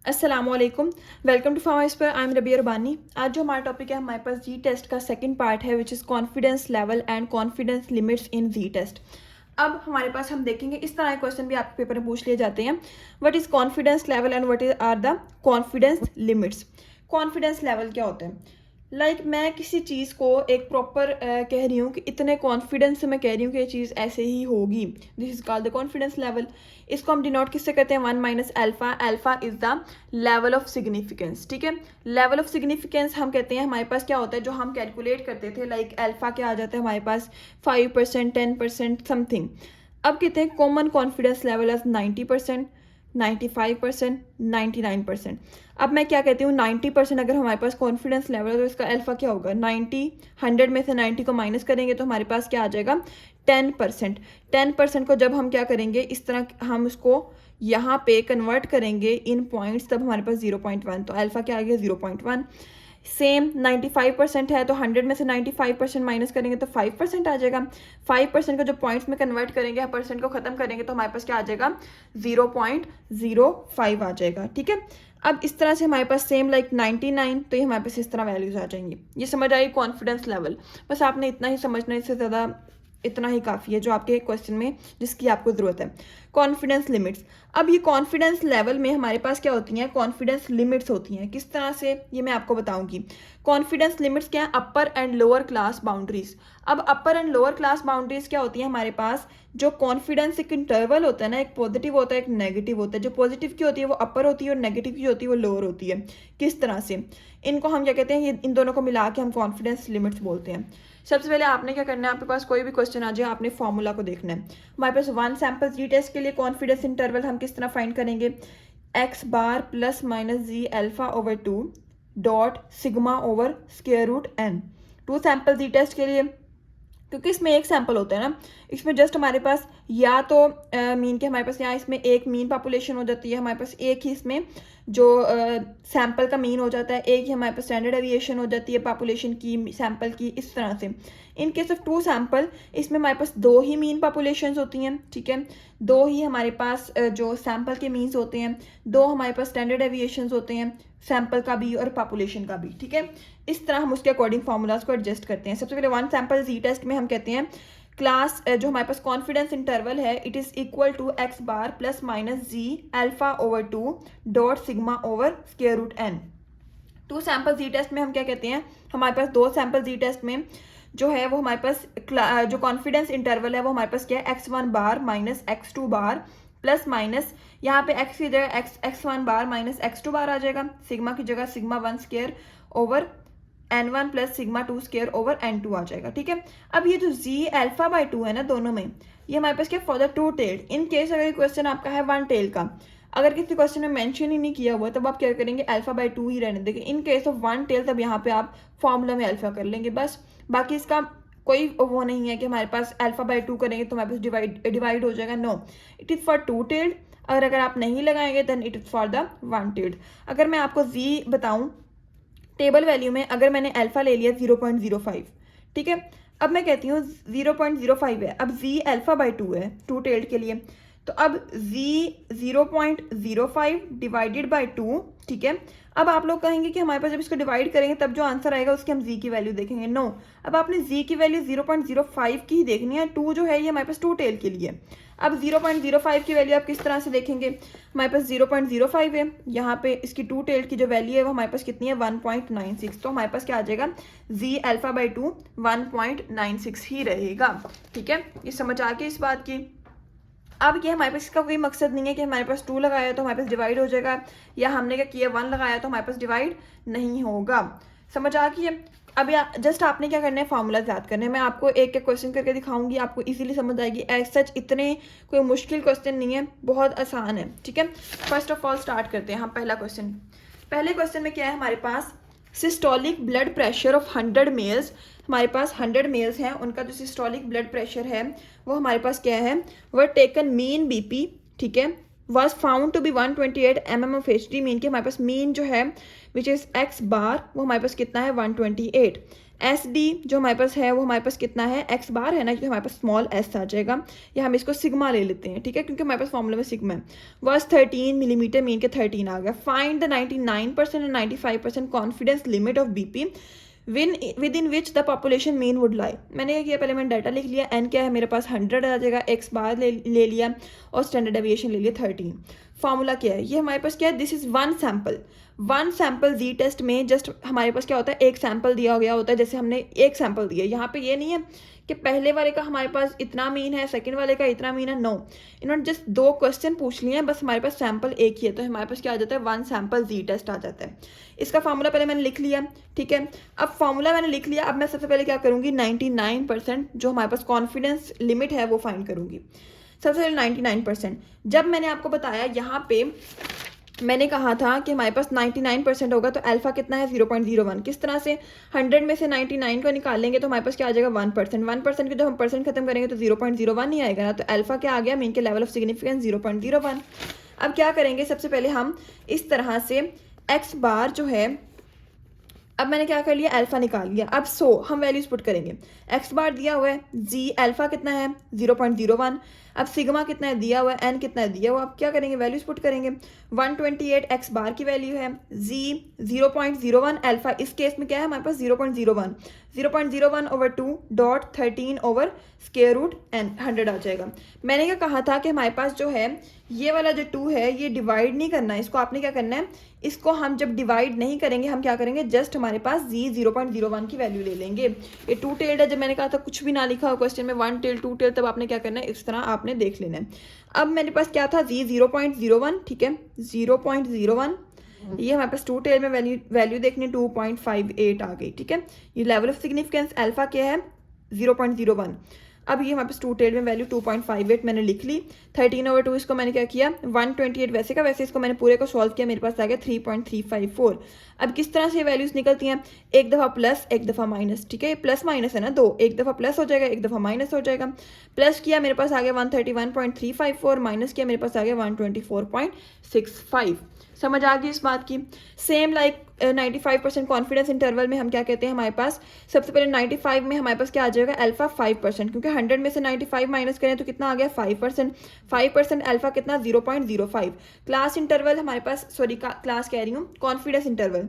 अस्सलामुअलैकुम, welcome to pharma पर। I am Rabia Rabbani. आज जो हमारा टॉपिक है हमारे पास जी टेस्ट का सेकंड पार्ट है which is confidence level and confidence limits in Z test. अब हमारे पास हम देखेंगे इस तरह के क्वेश्चन भी आपके पेपर में पूछ लिए जाते हैं। What is confidence level and what is are the confidence limits. Confidence level क्या होता है? मैं किसी चीज़ को एक प्रॉपर कह रही हूँ कि इतने कॉन्फिडेंस से मैं कह रही हूँ कि ये चीज़ ऐसे ही होगी। This is called the confidence level. इसको हम डिनोट किससे करते हैं? 1 minus alpha. Alpha is the level of significance. ठीक है, लेवल ऑफ सिग्निफिकेंस हम कहते हैं हमारे पास क्या होता है जो हम कैलकुलेट करते थे। अल्फा क्या आ जाता है हमारे पास? 5%, 10%, समथिंग। अब कहते हैं कॉमन कॉन्फिडेंस लेवल एज 90%, 95%, 99%। अब मैं क्या कहती हूँ 90% अगर हमारे पास कॉन्फिडेंस लेवल है तो इसका अल्फा क्या होगा? 90। 100 में से 90 को माइनस करेंगे तो हमारे पास क्या आ जाएगा? 10%। 10% को जब हम क्या करेंगे इस तरह हम उसको यहाँ पे कन्वर्ट करेंगे इन पॉइंट्स, तब हमारे पास 0.1। तो अल्फा क्या आ गया? 0.1। सेम 95% है तो 100 में से 95% माइनस करेंगे तो 5% आ जाएगा। 5% को जो पॉइंट्स में कन्वर्ट करेंगे, परसेंट को खत्म करेंगे तो हमारे पास क्या आ जाएगा? 0.05 आ जाएगा। ठीक है, अब इस तरह से हमारे पास सेम 99, तो ये हमारे पास इस तरह वैल्यूज आ जाएंगी। ये समझ आई कॉन्फिडेंस लेवल। बस आपने इतना ही समझना, इससे ज़्यादा इतना ही काफ़ी है जो आपके क्वेश्चन में जिसकी आपको ज़रूरत है। Confidence limits. अब ये कॉन्फिडेंस लेवल में हमारे पास क्या होती हैं? कॉन्फिडेंस लिमिट्स होती हैं। किस तरह से, ये मैं आपको बताऊंगी। कॉन्फिडेंस लिमिट्स क्या है? अपर एंड लोअर क्लास बाउंड्रीज। अब अपर एंड लोअर क्लास बाउंड्रीज क्या होती है हमारे पास? जो कॉन्फिडेंस एक इंटरवल होता है ना, एक पॉजिटिव होता है एक नेगेटिव होता है। जो पॉजिटिव की होती है वो अपर होती है और नेगेटिव की होती है वो लोअर होती है। किस तरह से? इनको हम क्या कहते हैं? ये इन दोनों को मिला के हम कॉन्फिडेंस लिमिट्स बोलते हैं। सबसे पहले आपने क्या करना है, आपके पास कोई भी क्वेश्चन आ जाए आपने फॉर्मूला को देखना है। हमारे पास 1 सैंपल जी टेस्ट के लिए कॉन्फिडेंस इंटरवल हम किस तरह फाइंड करेंगे? X bar plus minus Z alpha over 2 dot sigma over square root N. 2 sample Z test के लिए, क्योंकि इसमें एक सैंपल होता है ना, इसमें जस्ट हमारे पास या तो मीन के हमारे पास यहाँ इसमें एक मीन पॉपुलेशन हो जाती है, हमारे पास एक ही इसमें जो सैंपल का मीन हो जाता है, एक ही हमारे पास स्टैंडर्ड एविएशन हो जाती है पॉपुलेशन की, सैंपल की। इस तरह से इन केस ऑफ 2 सैंपल इसमें हमारे पास 2 ही मीन पॉपुलेशंस होती हैं। ठीक है, 2 ही हमारे पास जो सैंपल के मीन्स होते हैं, 2 हमारे पास स्टैंडर्ड एविएशंस होते हैं, सैंपल का भी और पॉपुलेशन का भी। ठीक है, इस तरह हम उसके अकॉर्डिंग फार्मूलाज को एडजस्ट करते हैं। सबसे पहले 1 सैंपल जी टेस्ट में हम कहते हैं क्लास जो हमारे पास कॉन्फिडेंस इंटरवल है it is equal to X bar plus minus Z alpha over 2 dot sigma over square root N. 2 sample Z test में हम क्या कहते हैं? हमारे पास 2 सैंपल जी टेस्ट में जो है वो हमारे पास जो कॉन्फिडेंस इंटरवल है वो हमारे पास क्या है? x1 बार माइनस x2 बार प्लस माइनस यहाँ पे x की जगह x1 बार माइनस x2 बार आ जाएगा, सिग्मा की जगह sigma 1 square over n1 plus sigma 2 square over n2 आ जाएगा। ठीक है, अब ये जो z अल्फा बाई 2 है ना दोनों में, ये हमारे पास क्या? For the 2 tailed. In case अगर क्वेश्चन आपका है 1 टेल का, अगर किसी क्वेश्चन में मेंशन ही नहीं किया हुआ तब आप क्या करेंगे? अल्फा बाई 2 ही रहने देंगे। इन केस ऑफ 1 टेल तब यहाँ पे आप फॉर्मूला में अल्फा कर लेंगे बस। बाकी इसका कोई वो नहीं है कि हमारे पास अल्फा बाई 2 करेंगे तो हमारे पास डिवाइड हो जाएगा। No, it is for 2 tailed. अगर आप नहीं लगाएंगे then it is for the 1 tailed. अगर मैं आपको जी बताऊँ टेबल वैल्यू में, अगर मैंने अल्फा ले लिया 0.05, ठीक है, अब मैं कहती हूँ 0.05 है, अब जी अल्फा बाई 2 है 2 टेल्ड के लिए, तो अब जी 0.05 डिवाइडेड बाई 2। ठीक है, अब आप लोग कहेंगे कि हमारे पास जब इसको डिवाइड करेंगे तब जो आंसर आएगा उसकी हम जी की वैल्यू देखेंगे। नो, अब आपने जी की वैल्यू 0.05 की ही देखनी है। 2 जो है ये हमारे पास 2 टेल के लिए। अब 0.05 की वैल्यू आप किस तरह से देखेंगे? हमारे पास 0.05 है, यहाँ पे इसकी 2 टेल की जो वैल्यू है वो हमारे पास कितनी है? 1.96। तो हमारे पास क्या आ जाएगा? जी अल्फा बाई 2 1.96 ही रहेगा। ठीक है, ये समझ आ गई इस बात की। अब ये हमारे पास इसका कोई मकसद नहीं है कि हमारे पास 2 लगाया तो हमारे पास डिवाइड हो जाएगा, या हमने क्या किया 1 लगाया तो हमारे पास डिवाइड नहीं होगा। समझ आ गई है? अब जस्ट आपने क्या करना है? फार्मूलाज याद करने हैं। मैं आपको एक एक क्वेश्चन करके दिखाऊंगी, आपको इजीली समझ आएगी। एज सच इतने कोई मुश्किल क्वेश्चन नहीं है, बहुत आसान है। ठीक है, फर्स्ट ऑफ ऑल स्टार्ट करते हैं हम। पहला क्वेश्चन, पहले क्वेश्चन में क्या है हमारे पास? Systolic blood pressure of 100 males. हमारे पास 100 मेल्स हैं, उनका जो सिस्टोलिक ब्लड प्रेशर है वो हमारे पास क्या है? वो टेकन मीन बीपी। ठीक है, was found to be 128 mm of HD mean कि हमारे पास मीन जो है विच इज़ x बार वो हमारे पास कितना है 128। SD जो हमारे पास है वो हमारे पास कितना है x बार है ना, क्योंकि हमारे पास स्मॉल s आ जाएगा, या हम इसको सिग्मा ले लेते हैं, ठीक है, क्योंकि हमारे पास फॉर्मूला में सिग्मा है। वॉज 13 मिलीमीटर मीन के 13 आ गया। Find the 99% and 95% confidence limit of BP with in which the population mean would लाई। मैंने क्या किया, पहले मैंने डाटा लिख लिया, एन क्या है मेरे पास 100 आ जाएगा, एक्स बार ले लिया और स्टैंडर्ड डेविएशन ले लिया 13। फार्मूला क्या है, ये हमारे पास क्या है, this is one sample Z test में जस्ट हमारे पास क्या होता है, एक सैम्पल दिया गया होता है, जैसे हमने एक सैम्पल दिया। यहाँ पे ये नहीं है कि पहले वाले का हमारे पास इतना मीन है, सेकंड वाले का इतना मीन है, नो, इन्होंने जस्ट 2 क्वेश्चन पूछ लिए हैं, बस हमारे पास सैम्पल एक ही है, तो हमारे पास क्या आ जाता है, वन सैम्पल जी टेस्ट आ जाता है। इसका फार्मूला पहले मैंने लिख लिया, ठीक है। अब फार्मूला मैंने लिख लिया, अब मैं सबसे पहले क्या करूँगी, 99% जो हमारे पास कॉन्फिडेंस लिमिट है वो फाइंड करूँगी। सबसे पहले 99%, जब मैंने आपको बताया यहाँ पे मैंने कहा था कि हमारे पास 99% होगा, तो अल्फा कितना है 0.01। किस तरह से 100 में से 99 को निकालेंगे तो हमारे पास क्या आ जाएगा 1%। 1% के जब हम परसेंट खत्म करेंगे तो 0.01 ही आएगा ना, तो अल्फा क्या आ गया, मीन के लेवल ऑफ सिग्निफिकेंस 0.01। अब क्या करेंगे, सबसे पहले हम इस तरह से एक्स बार जो है, अब मैंने क्या कर लिया, अल्फा निकाल लिया। अब हम वैल्यूज पुट करेंगे, एक्स बार दिया हुआ है, जी अल्फा कितना है 0.01, अब सिग्मा कितना है दिया हुआ है, एन कितना है दिया हुआ। अब क्या करेंगे, वैल्यूज पुट करेंगे। 128 एक्स बार की वैल्यू है, जी 0.01, अल्फा इस केस में क्या है हमारे पास 0.01 over 2 dot 13 over square root N 100 आ जाएगा। मैंने क्या कहा था कि हमारे पास जो है ये वाला जो 2 है ये डिवाइड नहीं करना है, इसको आपने क्या करना है, इसको हम जब डिवाइड नहीं करेंगे हम क्या करेंगे, जस्ट हमारे पास जी 0.01 की वैल्यू ले लेंगे। ये 2 टेल्ड है, जब मैंने कहा था कुछ भी ना लिखा हो क्वेश्चन में 1 टेल 2 टेल, तब आपने क्या करना है, इस तरह आपने देख लेना है। अब मेरे पास क्या था, जी 0.01, ठीक है 0.01, ये हमारे पास 2 टेल में वैल्यू देखनी 2.58 आ गई, ठीक है। ये लेवल ऑफ सिग्निफिकेंस अल्फा क्या है 0.01। अब ये हमारे पास 2 टेल में वैल्यू 2.58 मैंने लिख ली। 13 ओवर 2 इसको मैंने क्या किया, 128 वैसे का वैसे इसको मैंने पूरे को सॉल्व किया, मेरे पास आ गया 3.354। अब किस तरह से ये वैल्यूज निकलती हैं, एक दफ़ा प्लस एक दफ़ा माइनस, ठीक है, ये प्लस माइनस है ना, 2 एक दफ़ा प्लस हो जाएगा एक दफ़ा माइनस हो जाएगा। प्लस किया मेरे पास आ गया 131.354, माइनस किया मेरे पास आ गया 124.65। समझ आ गई इस बात की। सेम लाइक 95% कॉन्फिडेंस इंटरवल में हम क्या कहते हैं, हमारे पास सबसे पहले 95 में हमारे पास क्या आ जाएगा, अल्फा 5%, क्योंकि 100 में से 95 माइनस करें तो कितना आ गया 5%। 5% अल्फा कितना 0.05। क्लास इंटरवल हमारे पास, सॉरी क्लास कह रही हूँ, कॉन्फिडेंस इंटरवल,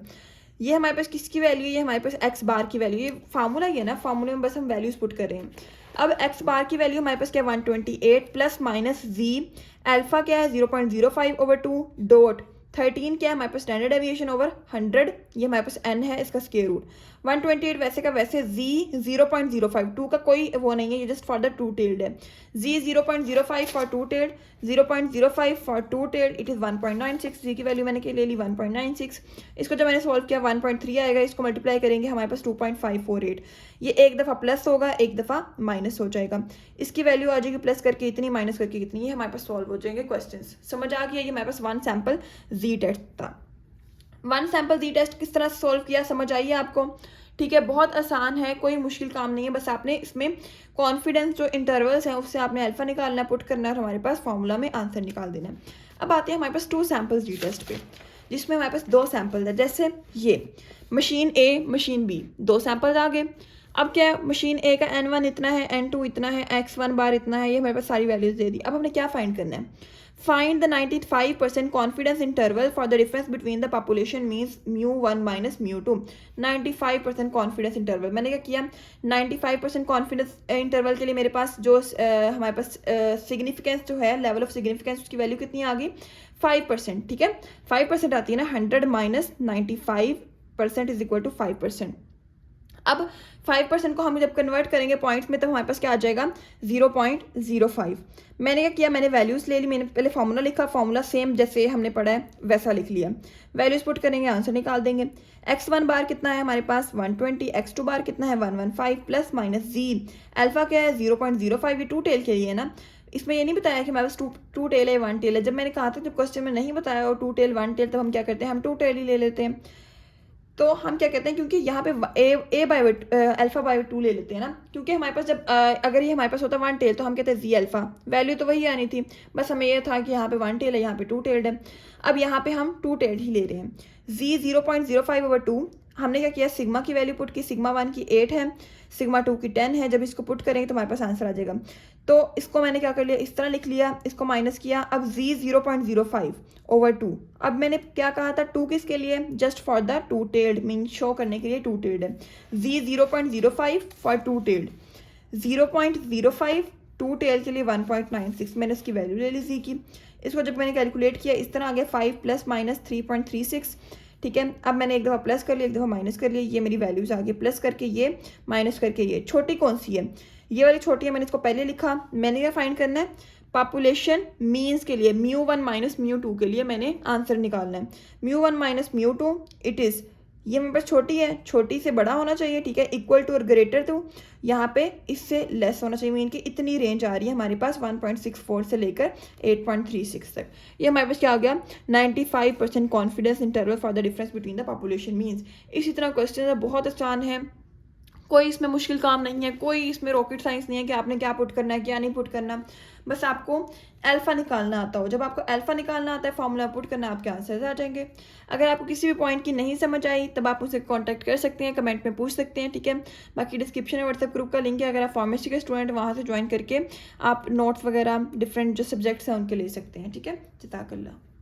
ये हमारे पास किसकी वैल्यू है, ये हमारे पास एक्स बार की वैल्यू, ये फार्मूला ही है ना, फार्मूले में बस हम वैल्यूज पुट कर रहे हैं। अब एक्स बार की वैल्यू हमारे पास क्या 128 प्लस माइनस जी अल्फा क्या है 0.05 ओवर 2 डॉट 13 क्या है हमारे पास स्टैंडर्ड डेविएशन ओवर 100, ये हमारे पास n है, इसका स्क्वायर रूट। 128 वैसे का वैसे z 0.05, 2 का कोई वो नहीं है, ये जस्ट फॉर द 2 टेल्ड है। z 0.05 for 2 tailed, 0.05 for 2 tailed, it is 1.96। z की वैल्यू मैंने के ले ली 1.96। इसको जब मैंने सॉल्व किया 1.3 आएगा, इसको मल्टीप्लाई करेंगे हमारे पास 2.548। ये एक दफ़ा प्लस होगा एक दफ़ा माइनस हो जाएगा, इसकी वैल्यू आ जाएगी प्लस करके इतनी माइनस करके इतनी, ये हमारे पास सॉल्व हो जाएंगे क्वेश्चन। समझ आ गया, ये हमारे पास वन सैम्पल जी टेस्ट था। वन सैम्पल जी टेस्ट किस तरह से सॉल्व किया समझ आइए आपको, ठीक है, बहुत आसान है, कोई मुश्किल काम नहीं है, बस आपने इसमें कॉन्फिडेंस जो इंटरवल्स हैं उससे आपने अल्फा निकालना है, पुट करना है और हमारे पास फॉर्मूला में आंसर निकाल देना है। अब आते हैं हमारे पास 2 सैम्पल्स जी टेस्ट पे, जिसमें हमारे पास 2 सैम्पल है, जैसे ये मशीन ए मशीन बी, 2 सैम्पल्स आ गए। अब क्या है, मशीन ए का N1 इतना है, N2 इतना है, X1 बार इतना है, ये हमारे पास सारी वैल्यूज दे दी। अब हमने क्या फाइंड करना है, find the 95% confidence interval for the difference between the population means μ1 minus μ2। 95% confidence interval, मैंने क्या किया 95% कॉन्फिडेंस इंटरवल के लिए मेरे पास जो हमारे पास सिग्निफिकेंस जो है, लेवल ऑफ सिग्निफिकेंस, उसकी वैल्यू कितनी आ गई 5%, ठीक है, 5% आती है ना, 100 माइनस 95% इज इक्वल टू 5%। अब 5% को हम जब कन्वर्ट करेंगे पॉइंट्स में, तब हमारे पास क्या आ जाएगा 0.05। मैंने क्या किया, मैंने वैल्यूज़ ले ली, मैंने पहले फार्मूला लिखा, फार्मूला सेम जैसे हमने पढ़ा है वैसा लिख लिया, वैल्यूज़ पुट करेंगे आंसर निकाल देंगे। x1 बार कितना है हमारे पास 120, x2 बार कितना है 115 प्लस माइनस जी अल्फा क्या है 0.05, ये 2 टेल के लिए है ना, इसमें ये नहीं बताया कि हमारे पास टू टेल है 1 टेल है। जब मैंने कहा था, जब क्वेश्चन में नहीं बताया और 2 टेल 1 टेल, तब हम क्या करते हैं, हम 2 टेल ही ले लेते हैं। तो हम क्या कहते हैं, क्योंकि यहाँ पे ए बाय अल्फा बाय 2 ले लेते हैं ना, क्योंकि हमारे पास जब अगर ये हमारे पास होता वन टेल तो हम कहते हैं जी अल्फा, वैल्यू तो वही आनी थी, बस हमें ये था कि यहाँ पे वन टेल है, यहाँ पे टू टेल्ड है। अब यहाँ पे हम टू टेल्ड ही ले रहे हैं। जी 0.05/2 हमने क्या किया, सिग्मा की वैल्यू पुट की, सिग्मा 1 की 8 है, सिग्मा 2 की 10 है। जब इसको पुट करेंगे तो हमारे पास आंसर आ जाएगा। तो इसको मैंने क्या कर लिया, इस तरह लिख लिया, इसको माइनस किया। अब जी 0.05/2। अब मैंने क्या कहा था, 2 किसके लिए, just for the two tailed, mean show करने के लिए टू टेल्ड है। Z 0.05 for two tailed, 0.05 two tail के लिए 1.96, मैंने इसकी वैल्यू ले ली जी की। इसको जब मैंने कैलकुलेट किया इस तरह आ गया 5 + -3.36। ठीक है, अब मैंने एक दफ़ा प्लस कर लिया, एक दफ़ा माइनस कर लिया, ये मेरी वैल्यूज़ आ गई, प्लस करके ये, माइनस करके ये। छोटी कौन सी है, ये वाली छोटी है, मैंने इसको पहले लिखा। मैंने क्या फाइंड करना है, पॉपुलेशन मीन्स के लिए μ1 - μ2 के लिए मैंने आंसर निकालना है। μ1 - μ2 इट इज़, ये मेरे पास छोटी है, छोटी से बड़ा होना चाहिए, ठीक है, इक्वल टू और ग्रेटर टू, यहाँ पे इससे लेस होना चाहिए, मीन कि इतनी रेंज आ रही है हमारे पास 1.64 से लेकर 8.36 तक। ये हमारे पास क्या आ गया, 95% confidence interval for the difference between the population means. इसी तरह क्वेश्चन है, बहुत आसान है, कोई इसमें मुश्किल काम नहीं है, कोई इसमें रॉकेट साइंस नहीं है कि आपने क्या पुट करना है क्या नहीं पुट करना, बस आपको अल्फा निकालना आता हो। जब आपको अल्फा निकालना आता है, फॉर्मूला पुट करना, आपके आंसर्स आ जाएंगे। अगर आपको किसी भी पॉइंट की नहीं समझ आई तब आप मुझसे कांटेक्ट कर सकते हैं, कमेंट में पूछ सकते हैं, ठीक है। बाकी डिस्क्रिप्शन में व्हाट्सएप ग्रुप का लिंक है, अगर आप फार्मेसी के स्टूडेंट वहाँ से ज्वाइन करके आप नोट्स वगैरह डिफरेंट जो सब्जेक्ट्स हैं उनके ले सकते हैं, ठीक है। जज़ाकल्लाह।